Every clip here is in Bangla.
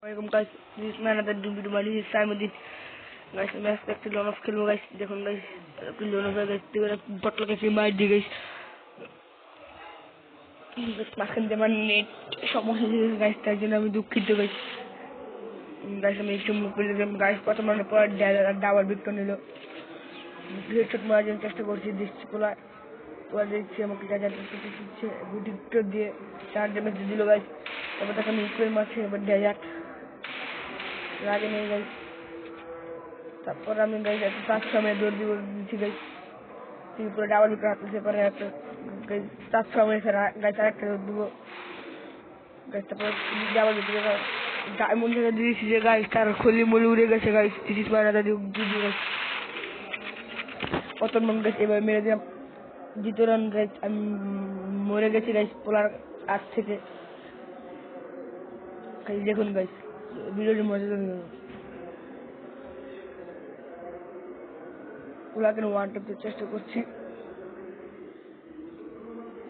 Welcome guys, this is my another video. My name is Simon. Guys, I'm expecting a lot of kill guys. देखो guys, किल होने का guys, तेरे बटल के फिर मार दी guys. Guys, माखन जमान नेट समोसे जैसे guys, ताकि ना मैं दुखित guys. Guys, मैं एक चुम्बक पे जब guys पता मैंने पर डावर बिक तो नहीं लो. हेडशॉट मार जाने चेष्टा करती दिस पुला देखिए हम क्या जानते हैं पीछे गुडी कर दिए 4 डैमेज दे दिलो गाइस तब तक हम इक्वल मार से बढ़ गया आगे नहीं गाइस तब पर हम गाइस ऐसे 7 समय दौड़ दी नीचे गाइस तीन पूरा डाबल भी कराते से पर गाइस 7 समय से गाइस आके कर दो गाइस तब डाबल भी करेगा डायमंड का दी चीजें गाइस तार खोली मोली उड़े गए गाइस इस बार आधा दी गाइस और तो मन गाइस ये मेरे दिया जितोरन गाइस मरे গেছি गाइस পোলার আজ থেকে গাইস দেখুন গাইস ভিডিওটি মজা লাগবে পোলাকে ওয়ান ট্যাপ চেষ্টা করছি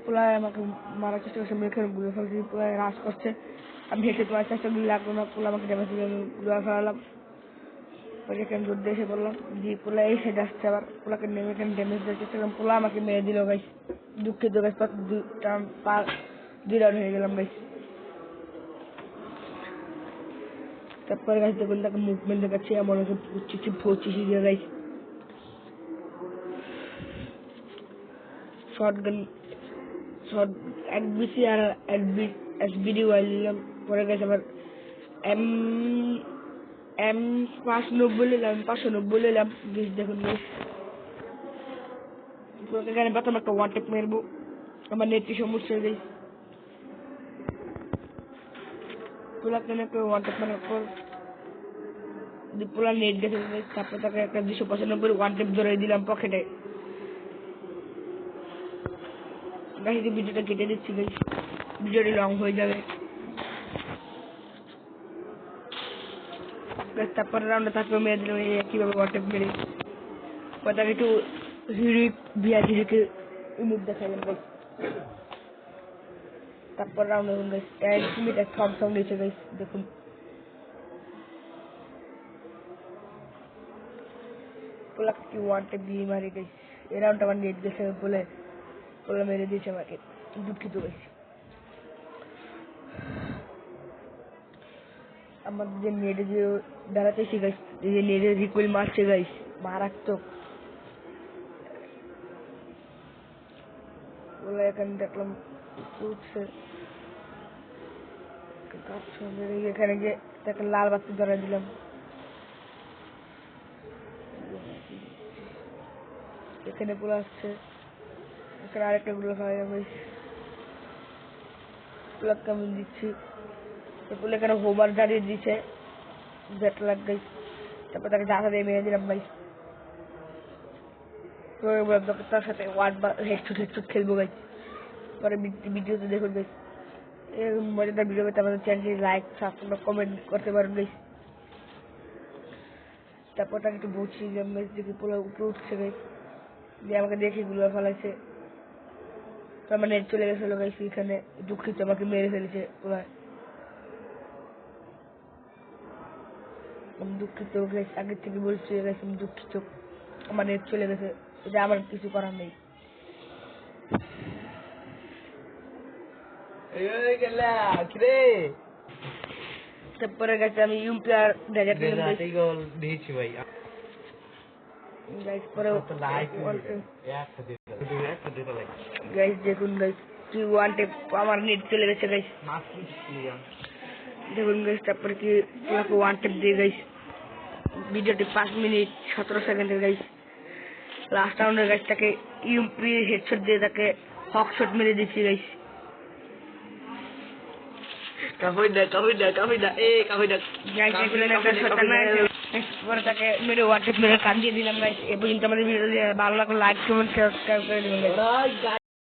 পোলা আমাকে মারার চেষ্টা করছে মেরে গুলো ফেলছি পোলা রাশ করছে আমি হেঁটে তোমার চেষ্টা করলে লাগলো না পোলা আমাকে ড্যামেজ দিয়ে গুলো ফেলালাম ওকে কেন দূর দেশে বললাম জি পোলা এই সেটা আসছে আবার পোলাকে নেমে কেন ড্যামেজ দিতে চেষ্টা করলাম পোলা আমাকে মেরে দিল গাইস দুঃখিত গাইস পার দুই রাউন্ড হয়ে গেলাম গাইস তারপরে গাইস দেখুন তাকে মুভমেন্ট দেখাচ্ছি আমার কিছু পৌঁছেছি দিয়ে গাইস শর্ট এসবিসি আর এসবিডি ওয়াইল নিলাম পরে গাইস আবার এম 590 নিলাম 590 নিলাম গাইস দেখুন গাইস এখানে প্রথম একটা ওয়ান ট্যাপ মারবো আমার নেটে সমস্যা গাইস পোলা কেন একটা ওয়ান ট্যাপ মারার পর পোলা নেট দেখে গাইস তারপর তাকে একটা 295 ওয়ান ট্যাপ ধরে দিলাম পকেটে গাইস এই ভিডিওটা কেটে দিচ্ছি গাইস ভিডিওটি লং হয়ে যাবে গাইস তারপর রাউন্ডে তারপর মেরে দিলাম এই কিভাবে ওয়ান ট্যাপ মেরে কথা একটু হিরোইক বিআরটি থেকে ইমোট দেখালাম গাইস তারপর রাউন্ড হয়ে গাইস এক্সমিট এক থম সং নিচে গাইস দেখুন পোলা কি ওয়ান ট্যাপ দিয়ে মারি গাইস এই রাউন্ডটা আমার নেট গেছে বলে পোলা মেরে দিয়েছে আমাকে দুঃখিত গাইস আমার যে নেটে যে দাঁড়াতেছি গাইস যে নেটে রিকোয়েল মারছে গাইস মারাত্মক বলে এখানে দেখলাম উঠছে এখানে যে তাকে লাল বাতি ধরে দিলাম এখানে পুরো আসছে এখানে আরেকটা গুলো খাওয়া যাবে প্লাগ কেমন দিচ্ছি এগুলো এখানে হোমার দাঁড়িয়ে দিচ্ছে ব্যাট লাগ গাইস তারপর তাকে জায়গা দিয়ে মেরে দিলাম গাইস তার সাথে ওয়ান বার হেডশট খেলবো গাইস পরে ভিডিওতে দেখুন গাইস এই মজাদার ভিডিও পেতে আমাদের চ্যানেলটি লাইক সাবস্ক্রাইব কমেন্ট করতে পারেন গাইস তারপর তাকে একটু বলছি যে গাইস দেখি পুরো উপরে উঠছে গাইস যে আমাকে দেখে গুলো ফেলাইছে তো আমার নেট চলে গেছিল গাইস এখানে দুঃখিত আমাকে মেরে ফেলেছে পুরো আমি দুঃখিত গাইস আগে থেকে বলছি গাইস আমি দুঃখিত আমার নেট চলে গেছে এটা আমার কিছু করার নেই এই গেলা কিরে তারপরে গাইস আমি ইউপিআর ডেজার্ট গোল দিয়েছি ভাই গাইস পরে তো লাইক একটা দিতে লাইক গাইস দেখুন গাইস কি ওয়ান ট্যাপ আমার নেট চলে গেছে গাইস দেখুন গাইস তারপরে কি পুরো ওয়ান ট্যাপ দিয়ে গাইস ভিডিওটি 5 মিনিট 17 সেকেন্ডের গাইস লাস্ট রাউন্ডের গাইস তাকে ইউপি হেডশট দিয়ে তাকে হক শট মেরে দিয়েছি গাইস কাফিদা গাইস এগুলো একটা শট না পরে তাকে মেরে ওয়ান ট্যাপ মেরে কান দিয়ে দিলাম গাইস এই পর্যন্ত আমাদের ভিডিও ভালো লাগলে লাইক কমেন্ট সাবস্ক্রাইব করে দিবেন গাইস